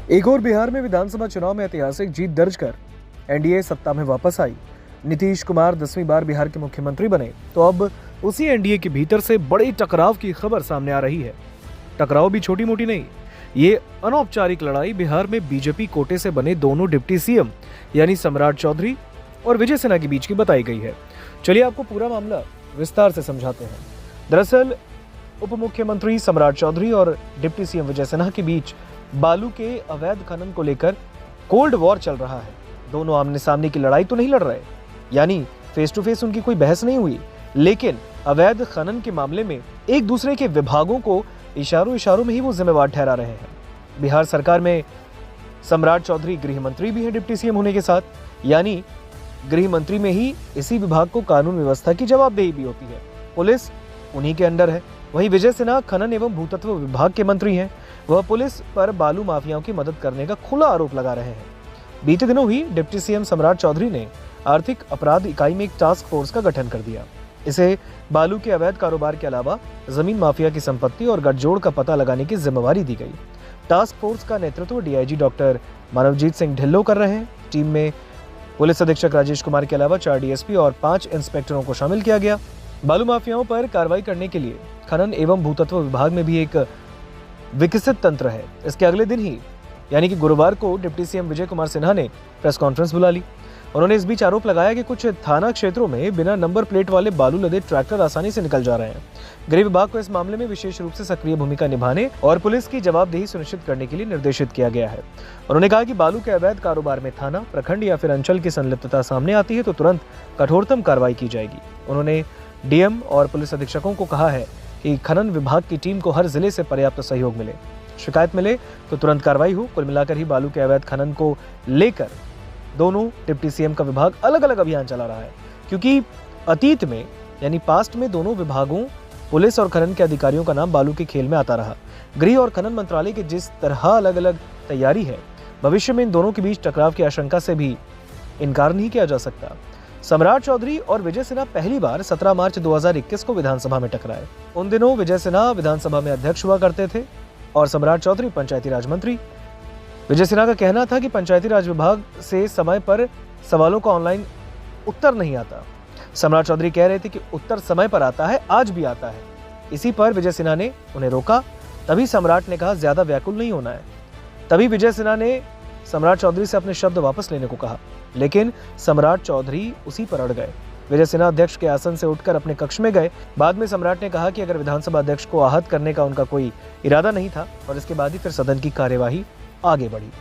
एक और बिहार में विधानसभा चुनाव में ऐतिहासिक जीत दर्ज कर एनडीए सत्ता में वापस आई। नीतीश कुमार 10वीं बार बिहार के मुख्यमंत्री बने तो अब उसी एनडीए के भीतर से बड़े टकराव की खबर सामने आ रही है। टकराव भी छोटी मोटी नहीं, ये अनौपचारिक लड़ाई बिहार में बीजेपी कोटे से बने दोनों डिप्टी सीएम यानी सम्राट चौधरी और विजय सिन्हा के बीच की बताई गई है। चलिए आपको पूरा मामला विस्तार से समझाते हैं। दरअसल उप मुख्यमंत्री सम्राट चौधरी और डिप्टी सीएम विजय सिन्हा के बीच बालू के अवैध खनन को लेकर कोल्ड वॉर चल रहा है। दोनों आमने सामने की लड़ाई तो नहीं लड़ रहे, यानी फेस टू फेस उनकी कोई बहस नहीं हुई, लेकिन अवैध खनन के मामले में एक दूसरे के विभागों को इशारों में ही वो जिम्मेवार ठहरा रहे हैं। बिहार सरकार में सम्राट चौधरी गृह मंत्री भी है डिप्टी सीएम होने के साथ, यानी गृह मंत्री में ही इसी विभाग को कानून व्यवस्था की जवाबदेही भी होती है। पुलिस उन्हीं के अंडर है। वहीं विजय सिन्हा खनन एवं भूतत्व विभाग के मंत्री हैं। वह पुलिस पर बालू माफियाओं की मदद करने का खुला आरोप लगा रहे हैं। बीते दिनों ही डिप्टी सीएम सम्राट चौधरी ने आर्थिक अपराध इकाई में एक टास्क फोर्स का गठन कर दिया। इसे बालू के अवैध कारोबार के अलावा जमीन माफिया की संपत्ति और गठजोड़ का पता लगाने की जिम्मेवारी दी गई। टास्क फोर्स का नेतृत्व डीआईजी डॉक्टर मानवजीत सिंह ढिल्लों कर रहे हैं। टीम में पुलिस अधीक्षक राजेश कुमार के अलावा 4 डीएसपी और 5 इंस्पेक्टरों को शामिल किया गया। बालू माफियाओं पर कार्रवाई करने के लिए खनन एवं भूतत्व विभाग में भी एक विकसित तंत्र है। इसके अगले दिन ही यानी कि गुरुवार को डिप्टी सीएम विजय कुमार सिन्हा ने प्रेस कॉन्फ्रेंस बुला ली। उन्होंने इस बीच आरोप लगाया कि कुछ थाना क्षेत्रों में बिना नंबर प्लेट वाले बालू लदे ट्रैक्टर आसानी से निकल जा रहे हैं। गृह विभाग को इस मामले में विशेष रूप से सक्रिय भूमिका निभाने और पुलिस की जवाबदेही सुनिश्चित करने के लिए निर्देशित किया गया है। उन्होंने कहा कि बालू के अवैध कारोबार में थाना, प्रखंड या फिर अंचल की संलिप्तता सामने आती है तो तुरंत कठोरतम कार्रवाई की जाएगी। उन्होंने डीएम और पुलिस अधीक्षकों को कहा है कि खनन विभाग की टीम को हर जिले से पर्याप्त सहयोग मिले, शिकायत मिले तो तुरंत कार्रवाई हो। कुल मिलाकर ही बालू के अवैध खनन को लेकर दोनों डिप्टी सीएम का विभाग अलग अलग अभियान चला रहा है, क्योंकि अतीत में यानी पास्ट में दोनों विभागों पुलिस और खनन के अधिकारियों का नाम बालू के खेल में आता रहा। गृह और खनन मंत्रालय की जिस तरह अलग अलग तैयारी है, भविष्य में इन दोनों के बीच टकराव की आशंका से भी इनकार नहीं किया जा सकता। सम्राट चौधरी और विजय सिन्हा पहली बार 17 मार्च 2021 को विधानसभा में टकराए। उन दिनों विजय सिन्हा विधानसभा में अध्यक्ष हुआ करते थे और सम्राट चौधरी पंचायती राज मंत्री। विजय सिन्हा का कहना था कि पंचायती राज विभाग से समय पर सवालों का ऑनलाइन उत्तर नहीं आता। सम्राट चौधरी कह रहे थे कि उत्तर समय पर आता है, आज भी आता है। इसी पर विजय सिन्हा ने उन्हें रोका। तभी सम्राट ने कहा ज्यादा व्याकुल नहीं होना है। तभी विजय सिन्हा ने सम्राट चौधरी से अपने शब्द वापस लेने को कहा, लेकिन सम्राट चौधरी उसी पर अड़ गए। विजय सिन्हा अध्यक्ष के आसन से उठकर अपने कक्ष में गए। बाद में सम्राट ने कहा कि अगर विधानसभा अध्यक्ष को आहत करने का उनका कोई इरादा नहीं था, और इसके बाद ही फिर सदन की कार्यवाही आगे बढ़ी।